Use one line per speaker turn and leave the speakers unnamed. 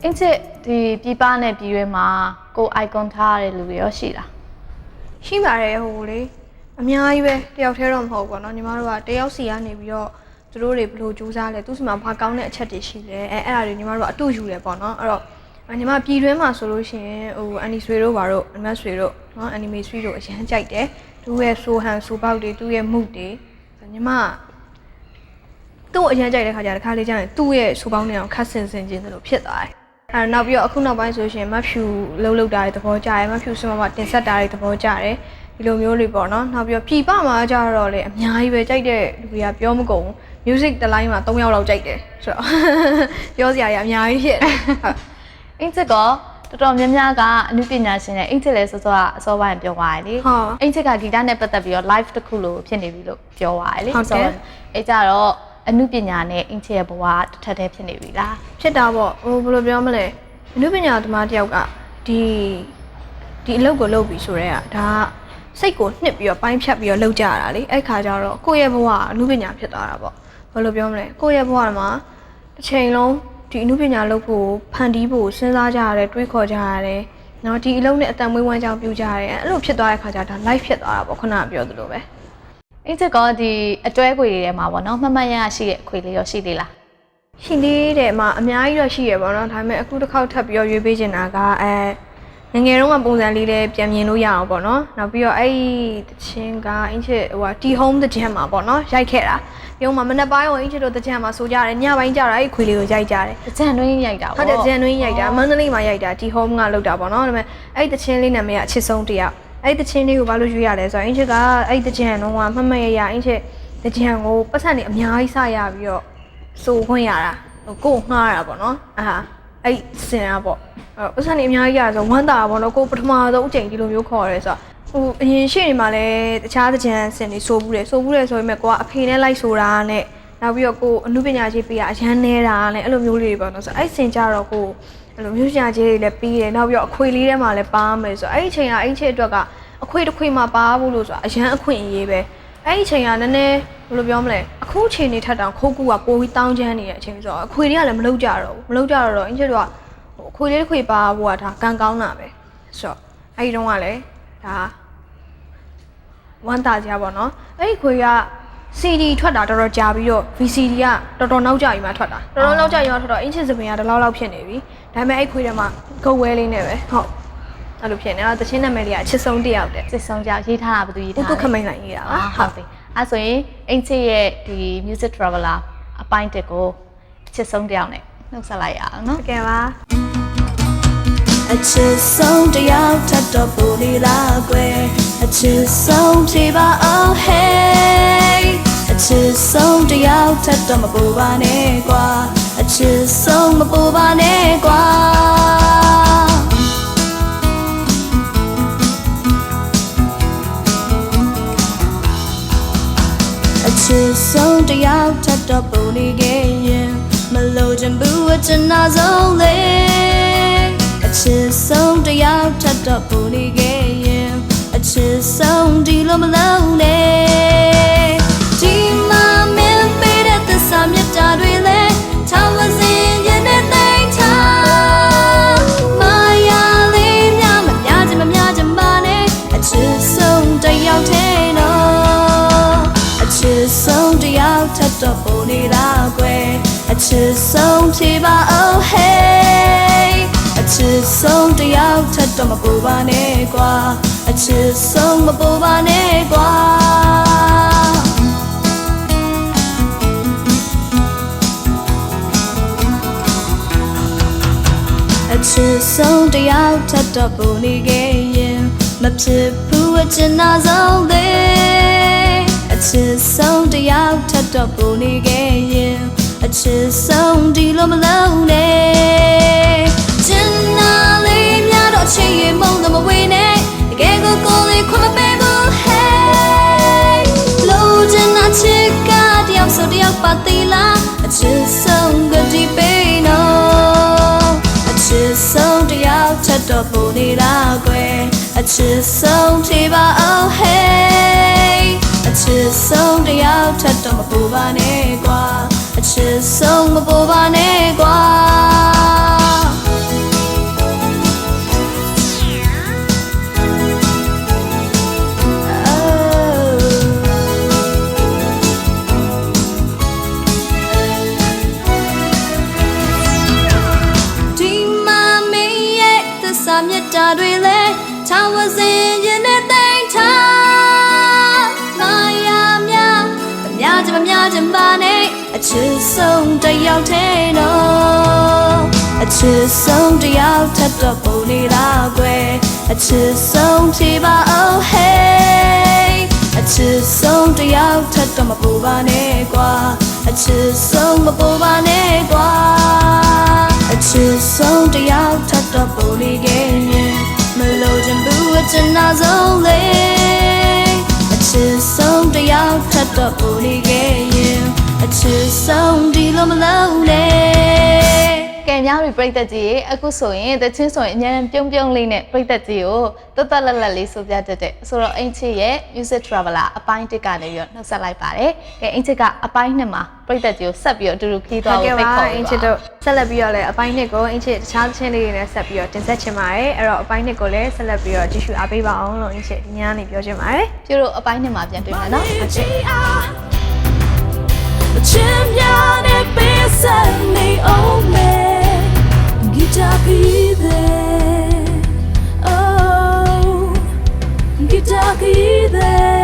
အင်းချစ်ဒီပြပနဲ့ပြည်ရွေးမှာကို icon ထားရတဲ့လူတွေရောရှိလား
ရှိပါတယ်ဟိုလေအများကြီးပဲတယောက်တည်းတော့မဟုတ်ဘူးเนาะညီမတို့ကတယောက်စီကနေပြီးတော့သူတို့တွေဘယ်လိုကြိုးစားလဲသူစီမှာဘာကောင်းတဲ့အချက်တွေရှိလဲအဲ့ဒါတွေညီမတို့ကအတူယူတယ်ပေါ့เนาะအဲ့တော့ညီမပြည်တွင်းမှာဆိုလို့ရှိရင်ဟိုအန်နီဆွေတို့ဘာတို့အမတ်ဆွေတို့เนาะအန်နီမေဆွေတို့အရင်ကြိုက်တယ်သူရဲ့ဆိုဟန်ဆိုပေါက်တွေသူရဲ့မှုတွေညီမသူ့အရင်ကြိုက်တဲ့ခါကျတစ်ခါလေးကျရင်သူ့ရဲ့ဆိုပေါက်နဲ့အောင်ခတ်ဆင်ခြင်းလို့ဖြစ်သွားတယ်အဲ့နောက်ပြီးတော့အခုနောက်ပိုင်းဆိုရှင်မဖြူလှုပ်တာတွေသဘောကျတယ်မဖြူစမမတင်ဆက်တာတွေသဘောကျတယ်ဒီလိုမျိုးတွေပေါ့နော်နောက်ပြီးတော့ပြည်ပမှာကြတော့လေအများကြီးပဲကြိုက်တဲ့လူတွေကပြောမကုန်ဘူး music တစ်လိုင်းမှာ3ယောက်လောက်ကြိုက်တယ်ဆိုတော့ပြောစရာတွေအများကြီးဖြစ်တယ်ဟုတ်
အင်းချစ်ကတော်တော်များများကအနုပညာရှင်နဲ့အင်းချစ်လည်းစောစောအစောပိုင်းပြောသွားတယ်လေအင်းချစ်ကဂီတနဲ့ပတ်သက်ပြီးတော့ live တစ်ခုလို့ဖြစ်နေပြီလို့ပြောသွားတယ်လေဆိုတော့အဲ့ကြတော့အနုပညာနဲ့အင်းချစ်ရဲ့ဘဝတစ်ထပ်တည်းဖြစ်နေပြီလား
ဖြစ်တာပေါ့ဟိုဘယ်လိုပြောမလဲအနုပညာသမားတယောက်ကဒီအလုပ်ကိုလုပ်ပြီးဆိုတော့ဒါစိတ်ကိုနှစ်ပြီးတော့ပိုင်းဖြတ်ပြီးတော့လုပ်ကြရတာလေအဲ့ခါကျတော့ကိုယ့်ရဲ့ဘဝအနုပညာဖြစ်သွားတာပေါ့ဘယ်လိုပြောမလဲကိုယ့်ရဲ့ဘဝမှာတစ်ချိန်လုံးဒီအနုပညာလုပ်ဖို့ဖန်တီးဖို့စဉ်းစားကြရတယ်တွေးခေါ်ကြရတယ်နော်ဒီအလုပ်နဲ့အတန်မွေးဝမ်းကြောင်းပြုကြရတယ်အဲ့လိုဖြစ်သွားတဲ့ခါကျတော့ live ဖြစ်သွားတာပေါ့ခုနကပြောသလိုပဲ
အင်းချစ်ကဒီအတွဲခွေတွေထဲမှာပေါ့နော်မှတ်မှတ်ရရှိတဲ့အခွေလေးရောရှိသေးလား
ရှိသေးတယ်မှာအများကြီးတော့ရှိရပေါ့နော်ဒါပေမဲ့အခုတစ်ခေါက်ထပ်ပြီးတော့ရွေးပေးချင်တာကငယ်တုန်းကပုံစံလေးလည်းပြန်မြင်လို့ရအောင်ပေါ့နော်နောက်ပြီးတော့အဲ့တချင်းကအင်းချစ်ဟိုတီ home တချင်းမှာပေါ့နော်ရိုက်ခဲ့တာပြုံးမှာမနေ့ပိုင်းကအင်းချစ်တို့တချင်းမှာဆိုကြတယ်ညပိုင်းကြတာအဲ့ခွေလေးကိုရိုက်ကြတယ်
တချင်းတွင်းရိုက်တာပေါ့
ဟုတ်တယ်တချင်းတွင်းရိုက်တာမန္တလေးမှာရိုက်တာတီ home ကလောက်တာပေါ့နော်ဒါပေမဲ့အဲ့တချင်းလေးနာမည်ကအချစ်ဆုံးတယောက်အဲ့တချင်းလေးကိုဘာလို့ရွေးရလဲဆိုတော့အင်းချစ်ကအဲ့တချင်းတော့မှတ်မှတ်ရအင်းချစ်တချင်းကိုပတ်စံနေအများကြီးစရပြီးတော့စိုးခွင့်ရတာကိုငှားရတာပေါ့နော်အဲ့စင်อ่ะပေါ့ပတ်စံနေအများကြီးရဆိုဝမ်းတာပေါ့နော်ကိုပထမဆုံးအချိန်ဒီလိုမျိုးခေါ်ရဲဆိုတော့ဟိုအရင်ရှေ့နေမှာလည်းတခြားတကြံစင်တွေစိုးဘူးတယ်ဆိုပေမဲ့ကိုကအဖေနဲ့လိုက်ဆိုတာနဲ့နောက်ပြီးတော့ကိုအမှုပညာကြီးပေးရအရန်နေတာနဲ့အဲ့လိုမျိုးလေးတွေပေါ့နော်ဆိုအဲ့စင်ကြတော့ကိုအဲ့လိုမျိုးပညာကြီးတွေလည်းပြီးတယ်နောက်ပြီးတော့အခွေလေးထဲမှာလည်းပါမယ်ဆိုအဲ့ဒီအချိန်ကအင်းချစ်အတွက်ကအခွေတစ်ခွေမှာပါဖို့လို့ဆိုတာအရန်အခွင့်အရေးပဲအဲ့ဒီအချိန်ကနည်းနည်းဘယ်လိုပြောမလဲအခုအချိန်နေထက်တောင်ခိုးကူကပိုပြီးတောင်းချမ်းနေတဲ့အချိန်ဆိုတော့အခွေတွေကလည်းမလုပ်ကြတော့ဘူးမလုပ်ကြတော့အင်းချစ်တို့ကအခွေလေးတစ်ခွေပါဖို့ကဒါကံကောင်းတာပဲဆိုတော့အဲ့ဒီတုန်းကလည်းဒါဝမ်းတာကြပါတော့အဲ့ဒီခွေက CD ထွက်တာတော်တော်ကြာပြီးတော့ VCD ကတော်တော်နောက်ကျပြီးမှထွက်တာတော်တော်နောက်ကျပြီးမှထွက်တော့အင်းချစ်စပင်ကတလောက်ဖြစ်နေပြီဒါပေမဲ့အဲ့ခွေထဲမှာဂုတ်ဝဲလေးနဲ့ပဲဟုတ်အဲ့လိုဖြစ်နေတော့တချင်းနာမည်လေးကအချစ်ဆုံးတယောက်တဲ့
ချစ်ဆုံးကြောက်ရေးထားတာဘယ်သူရေးထားလဲ
ကိုခမိန်နိုင်ရေးတာပါ
ဟုတ်ပြီအဲ့ဆိုရင်အင်းချစ်ရဲ့ဒီ music traveler အပိုင်းတစ်ကိုအချစ်ဆုံးတယောက်နဲ့နှုတ်ဆက်လိုက်ရအောင်နော်
တကယ်ပါ
အချစ်ဆုံးတယောက်ထပ်တော့ပူနေလားကွယ်အချစ်ဆုံးဖြေပါအောင် hey အချစ်ဆုံးတယောက်ထပ်တော့မပူပါနဲ့ကွာအချစ်ဆုံးမပူပါနဲ့ကွာအချစ်ဆုံးတယောက်ထပ်တော့ပူနေခဲ့ရင်မလို့ချင်ဘူးအချစ်နာဆုံးလေအချစ်ဆုံးတယောက်ထပ်တော့ပူနေခဲ့ရင်အချစ်ဆုံးဒီလိုမလုံးနဲ့ဒီမှာမင်းပေးတဲ့သစ္စာမြတ်တာတွေလဲထောင်မစင်ရင်နဲ့သိထားမာယာလေးများမများချင်ပါနဲ့အချစ်ဆုံးတယောက်ထဲနော်အချစ်ဆုံးတယောက်ထပ်တော့ပူနေလားကွယ်အချစ်ဆုံးဖြေပါအောင် heyအချစ်ဆုံးတယောက်ထပ်တော့မပူပါနဲ့ကွာအချစ်ဆုံးမပူပါနဲ့ကွာအချစ်ဆုံးတယောက်ထပ်တော့ပူနေခဲ့ရင်မဖြစ်ဘူးအချစ်နာဆုံးသေးအချစ်ဆုံးတယောက်ထပ်တော့ပူနေခဲ့ရင်အချစ်ဆုံးဒီလိုမလုံးနဲ့ကျင်နာလေးများတော့ချစ်ရင်မုန်းတော့မဝေးနဲ့တကယ်ကိုလေးခွင့်မပေးဘူး hey လို့ကျင်နာချစ်ကတယောက်ဆိုတယောက်ပါသေးလားအချစ်ဆုံးကဒီပေးနော်အချစ်ဆုံးတယောက်ထပ်တော့ပူနေလားကွယ်အချစ်ဆုံးဖြေပါအောင် hey အချစ်ဆုံးတယောက်ထပ်တော့မပူပါနဲ့ကွာအချစ်ဆုံးမပူပါနဲ့ကွာ ချစ်ဆုံးတစ်ယောက်ထဲနော်အချစ်ဆုံးတစ်ယောက်ထပ်တော့ပုံနေလားကွယ်အချစ်ဆုံးဖြေပါအောင် hey အချစ်ဆုံးတစ်ယောက်ထပ်တော့မပူပါနဲ့ကွာအချစ်ဆုံးမပူပါနဲ့ကွာအချစ်ဆုံးတစ်ယောက်ထပ်တော့ပုံနေခဲ့ရင်မလို့ချင်ဘူးအချစ်နာဆုံးလေအချစ်ဆုံးတစ်ယောက်ထပ်တော့ပုံနေခဲ့ရင်အချစ်ဆုံးဒီလိုမလုံးနဲ့
ကဲများပြီပြိသက်ကြီးရေအခုဆိုရင်တချင်းဆိုရင်အများနဲ့ပြုံးပြုံးလေးနဲ့ပြိသက်ကြီးကိုတွတ်တွတ်လက်လက်လေးဆိုပြတတ်တဲ့ဆိုတော့အင်ချစ်ရဲ့ Music Traveler အပိုင်း1ကနေပြီးတော့နှုတ်ဆက်လိုက်ပါတယ်ကဲအင်ချစ်ကအပိုင်း2မှာပြိသက်ကြီးကိုဆက်ပြီးတော့အတူတူခီးသွားဖို့ဖိတ်ခေါ်ပါအင်ချစ်တို့ဆက်လက်ပြီးတော့လည်းအပိုင်း2ကိုအင်ချစ်တခြားတချင်းလေးတွေနဲ့ဆက်ပြီးတော့တင်ဆက်ချင်ပါတယ်အဲ့တော့အပိုင်း2ကိုလည်းဆက်လက်ပြီးတော့ကြည့်ရှုအားပေးပါအောင်လို့အင်ချစ်ဒီညနေပြောချင်ပါတယ်ကျတို့အပိုင်း2မှာပြန်တွေ့မယ်နော်ဟုတ်ကဲ့
Champion beside me, oh man, guitar key there, oh, guitar key there.